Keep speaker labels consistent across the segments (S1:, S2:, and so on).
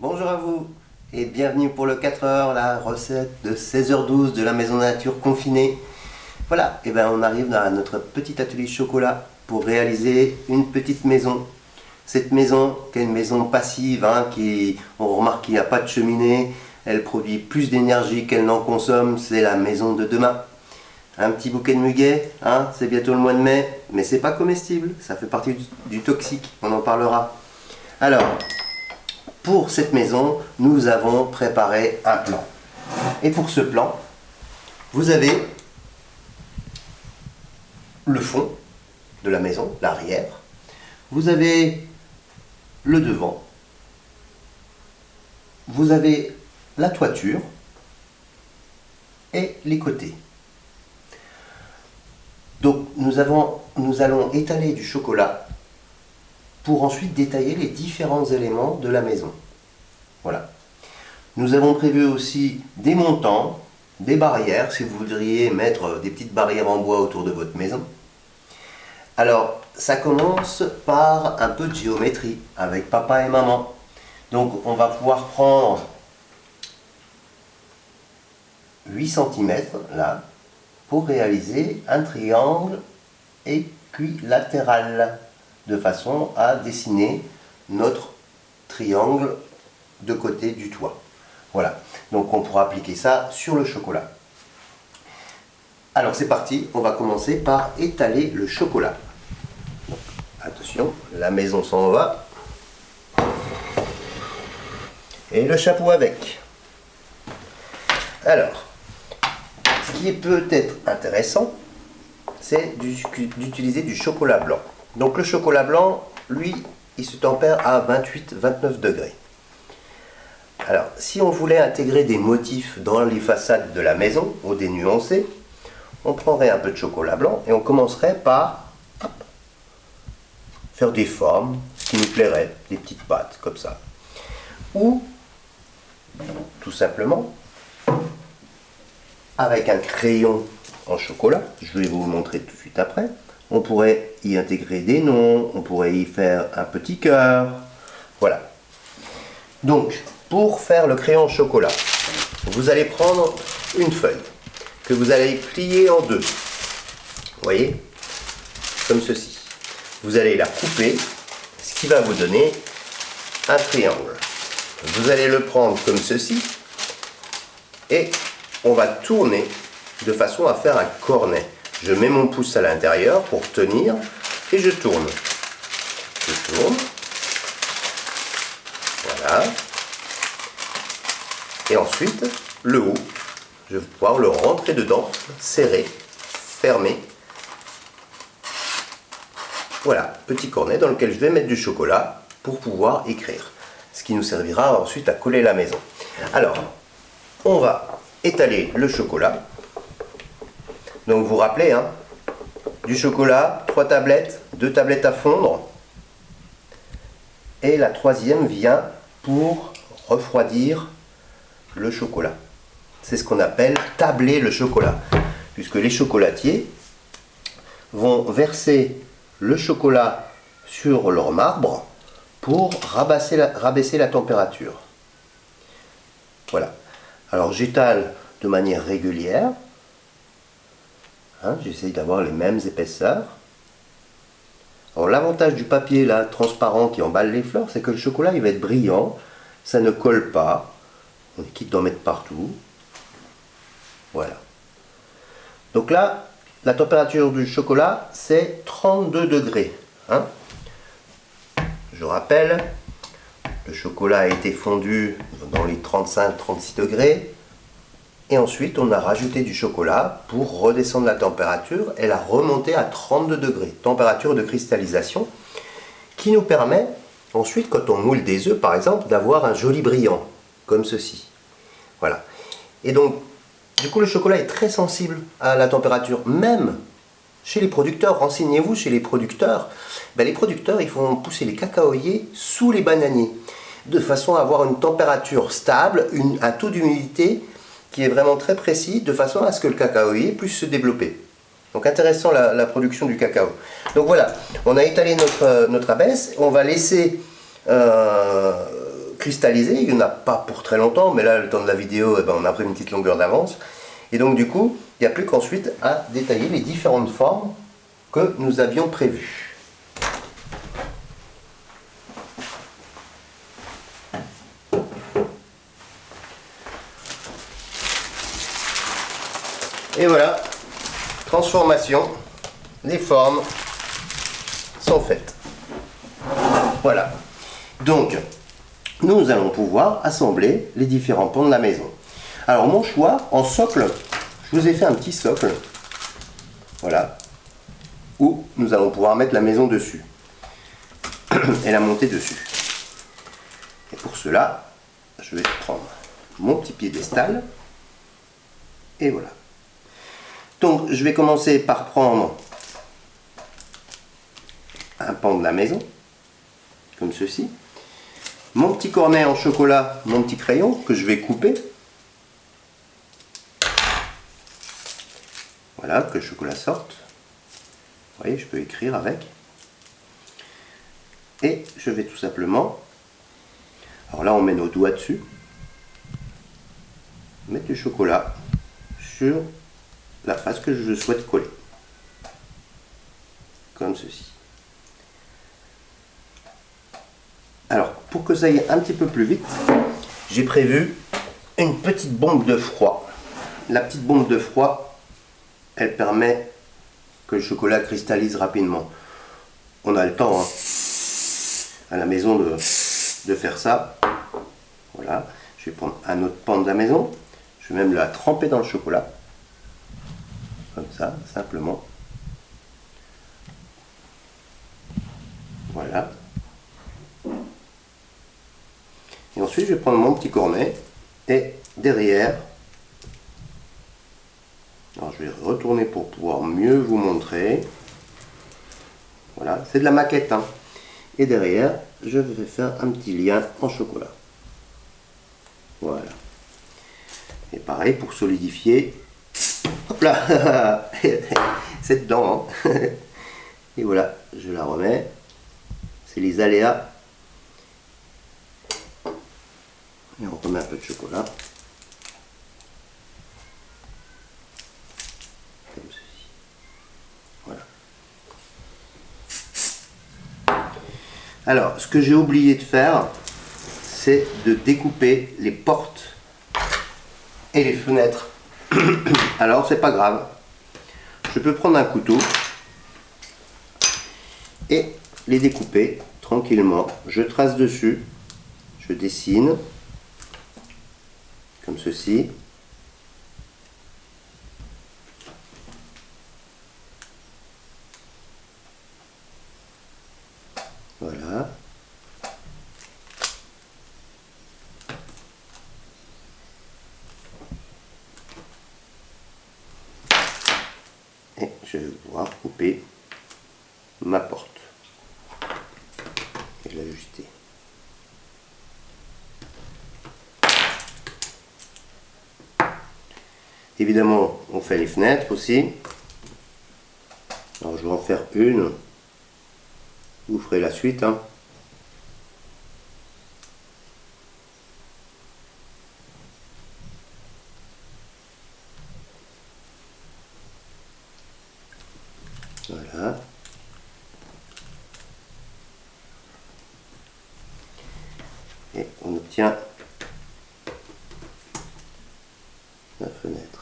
S1: Bonjour à vous et bienvenue pour le 4h, la recette de 16h12 de la Maison Nature confinée. Voilà, et bien on arrive à notre petit atelier chocolat pour réaliser une petite maison. Cette maison, qui est une maison passive, on remarque qu'il n'y a pas de cheminée, elle produit plus d'énergie qu'elle n'en consomme, c'est la maison de demain. Un petit bouquet de muguet, c'est bientôt le mois de mai, mais c'est pas comestible, ça fait partie du toxique, on en parlera. Alors, pour cette maison, nous avons préparé un plan. Et pour ce plan, vous avez le fond de la maison, l'arrière. Vous avez le devant. Vous avez la toiture et les côtés. Donc nous allons étaler du chocolat pour ensuite détailler les différents éléments de la maison. Voilà. Nous avons prévu aussi des montants, des barrières, si vous voudriez mettre des petites barrières en bois autour de votre maison. Alors, ça commence par un peu de géométrie avec papa et maman. Donc, on va pouvoir prendre 8 cm là, pour réaliser un triangle équilatéral, de façon à dessiner notre triangle de côté du toit. Voilà, donc on pourra appliquer ça sur le chocolat. Alors c'est parti, on va commencer par étaler le chocolat. Donc, attention, la maison s'en va. Et le chapeau avec. Alors, ce qui est peut-être intéressant, c'est d'utiliser du chocolat blanc. Donc le chocolat blanc, lui, il se tempère à 28-29 degrés. Alors, si on voulait intégrer des motifs dans les façades de la maison, ou des nuancés, on prendrait un peu de chocolat blanc et on commencerait par faire des formes qui nous plairaient, des petites pattes comme ça. Ou, tout simplement, avec un crayon en chocolat, je vais vous montrer tout de suite après, on pourrait y intégrer des noms, on pourrait y faire un petit cœur, voilà. Donc, pour faire le crayon chocolat, vous allez prendre une feuille que vous allez plier en deux. Vous voyez, comme ceci. Vous allez la couper, ce qui va vous donner un triangle. Vous allez le prendre comme ceci et on va tourner de façon à faire un cornet. Je mets mon pouce à l'intérieur pour tenir et je tourne. Je tourne. Voilà. Et ensuite, le haut, je vais pouvoir le rentrer dedans, serrer, fermer. Voilà, petit cornet dans lequel je vais mettre du chocolat pour pouvoir écrire. Ce qui nous servira ensuite à coller la maison. Alors, on va étaler le chocolat. Donc vous vous rappelez, du chocolat, 3 tablettes, 2 tablettes à fondre. Et la troisième vient pour refroidir le chocolat. C'est ce qu'on appelle tabler le chocolat. Puisque les chocolatiers vont verser le chocolat sur leur marbre pour rabaisser la température. Voilà. Alors j'étale de manière régulière. J'essaye d'avoir les mêmes épaisseurs. Alors l'avantage du papier là, transparent qui emballe les fleurs, c'est que le chocolat il va être brillant, ça ne colle pas, on est quitte d'en mettre partout. Voilà. Donc là, la température du chocolat c'est 32 degrés. Je rappelle, le chocolat a été fondu dans les 35-36 degrés. Et ensuite, on a rajouté du chocolat pour redescendre la température et la remonter à 32 degrés, température de cristallisation, qui nous permet ensuite, quand on moule des œufs par exemple, d'avoir un joli brillant, comme ceci. Voilà. Et donc, du coup, le chocolat est très sensible à la température, même chez les producteurs. Renseignez-vous chez les producteurs. Les producteurs, ils font pousser les cacaoyers sous les bananiers, de façon à avoir une température stable, un taux d'humidité qui est vraiment très précis, de façon à ce que le cacaoyer puisse se développer. Donc intéressant la production du cacao. Donc voilà, on a étalé notre abaisse, on va laisser cristallisé, il n'y en a pas pour très longtemps, mais là, le temps de la vidéo, eh ben, on a pris une petite longueur d'avance. Et donc du coup, il n'y a plus qu'ensuite à détailler les différentes formes que nous avions prévues. Et voilà, transformation, les formes sont faites. Voilà. Donc, nous allons pouvoir assembler les différents pans de la maison. Alors, mon choix, en socle, je vous ai fait un petit socle. Voilà. Où nous allons pouvoir mettre la maison dessus. Et la monter dessus. Et pour cela, je vais prendre mon petit piédestal. Et voilà. Donc, je vais commencer par prendre un pan de la maison, comme ceci. Mon petit cornet en chocolat, mon petit crayon, que je vais couper. Voilà, que le chocolat sorte. Vous voyez, je peux écrire avec. Et je vais tout simplement, alors là on met nos doigts dessus, mettre du chocolat sur la face que je souhaite coller. Comme ceci. Alors, pour que ça aille un petit peu plus vite, j'ai prévu une petite bombe de froid. La petite bombe de froid, elle permet que le chocolat cristallise rapidement. On a le temps hein, à la maison de faire ça. Voilà, je vais prendre un autre pan de la maison. Je vais même la tremper dans le chocolat. Comme ça, simplement. Voilà. Et ensuite, je vais prendre mon petit cornet et derrière, alors je vais retourner pour pouvoir mieux vous montrer. Voilà, c'est de la maquette. Hein. Et derrière, je vais faire un petit lien en chocolat. Voilà. Et pareil, pour solidifier, hop là, c'est dedans. Hein. Et voilà, je la remets. C'est les aléas. Et on remet un peu de chocolat. Comme ceci. Voilà. Alors, ce que j'ai oublié de faire, c'est de découper les portes et les fenêtres. Alors, c'est pas grave. Je peux prendre un couteau et les découper tranquillement. Je trace dessus, je dessine. Comme ceci. Voilà. Et je vais pouvoir couper ma porte et l'ajuster. Évidemment, on fait les fenêtres aussi. Alors, je vais en faire une. Vous ferez la suite. Hein. Voilà. Et on obtient la fenêtre.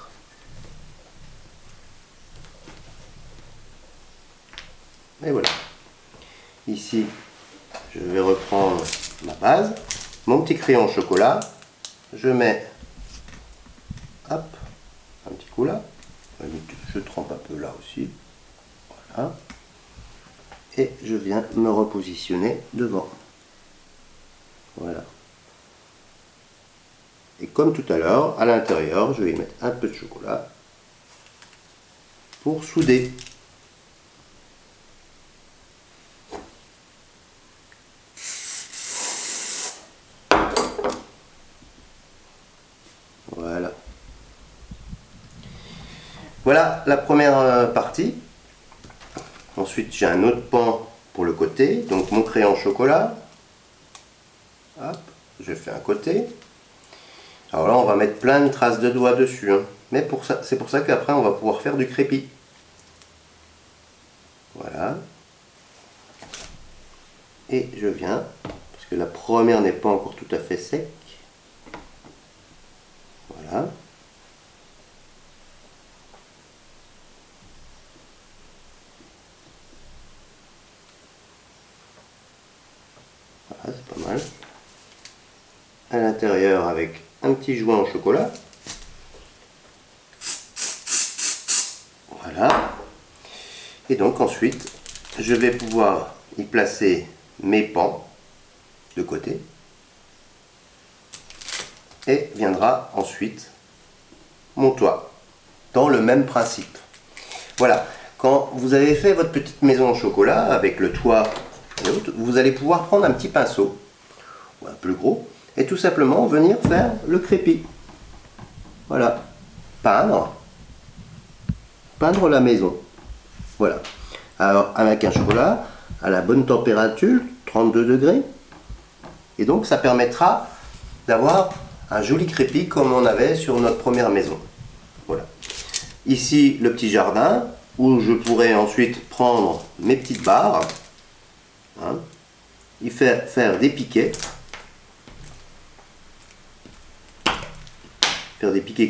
S1: Et voilà. Ici, je vais reprendre ma base, mon petit crayon au chocolat. Je mets, hop, un petit coup là. Je trempe un peu là aussi. Voilà. Et je viens me repositionner devant. Voilà. Et comme tout à l'heure, à l'intérieur, je vais y mettre un peu de chocolat pour souder. Voilà. Voilà la première partie. Ensuite, j'ai un autre pan pour le côté. Donc mon crayon chocolat. Hop. je fais un côté. Alors là, on va mettre plein de traces de doigts dessus, hein. Mais pour ça, c'est pour ça qu'après, on va pouvoir faire du crépi. Voilà. Et je viens, parce que la première n'est pas encore tout à fait sec. Voilà. Voilà, c'est pas mal. À l'intérieur avec un petit joint au chocolat. Voilà. Et donc ensuite, je vais pouvoir y placer mes pans de côté. Et viendra ensuite mon toit, dans le même principe. Voilà, quand vous avez fait votre petite maison en chocolat avec le toit et autres, vous allez pouvoir prendre un petit pinceau, ou un plus gros, et tout simplement venir faire le crépi. Voilà, peindre la maison. Voilà, alors avec un chocolat à la bonne température, 32 degrés, et donc ça permettra d'avoir un joli crépi comme on avait sur notre première maison. Voilà. Ici le petit jardin où je pourrais ensuite prendre mes petites barres, hein, y faire des piquets,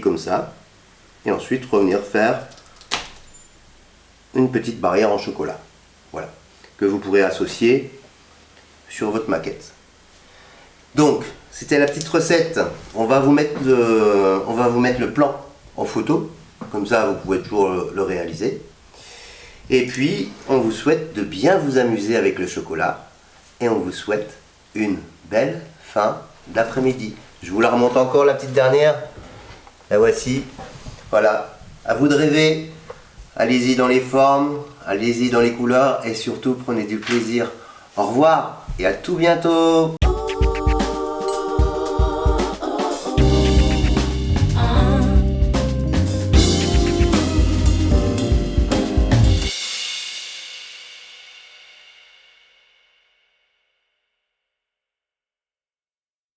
S1: comme ça, et ensuite revenir faire une petite barrière en chocolat. Voilà, que vous pourrez associer sur votre maquette. Donc, c'était la petite recette. On va vous mettre le plan en photo. Comme ça, vous pouvez toujours le réaliser. Et puis, on vous souhaite de bien vous amuser avec le chocolat. Et on vous souhaite une belle fin d'après-midi. Je vous la remonte encore, la petite dernière. La voici. Voilà. À vous de rêver. Allez-y dans les formes, allez-y dans les couleurs. Et surtout, prenez du plaisir. Au revoir et à tout bientôt.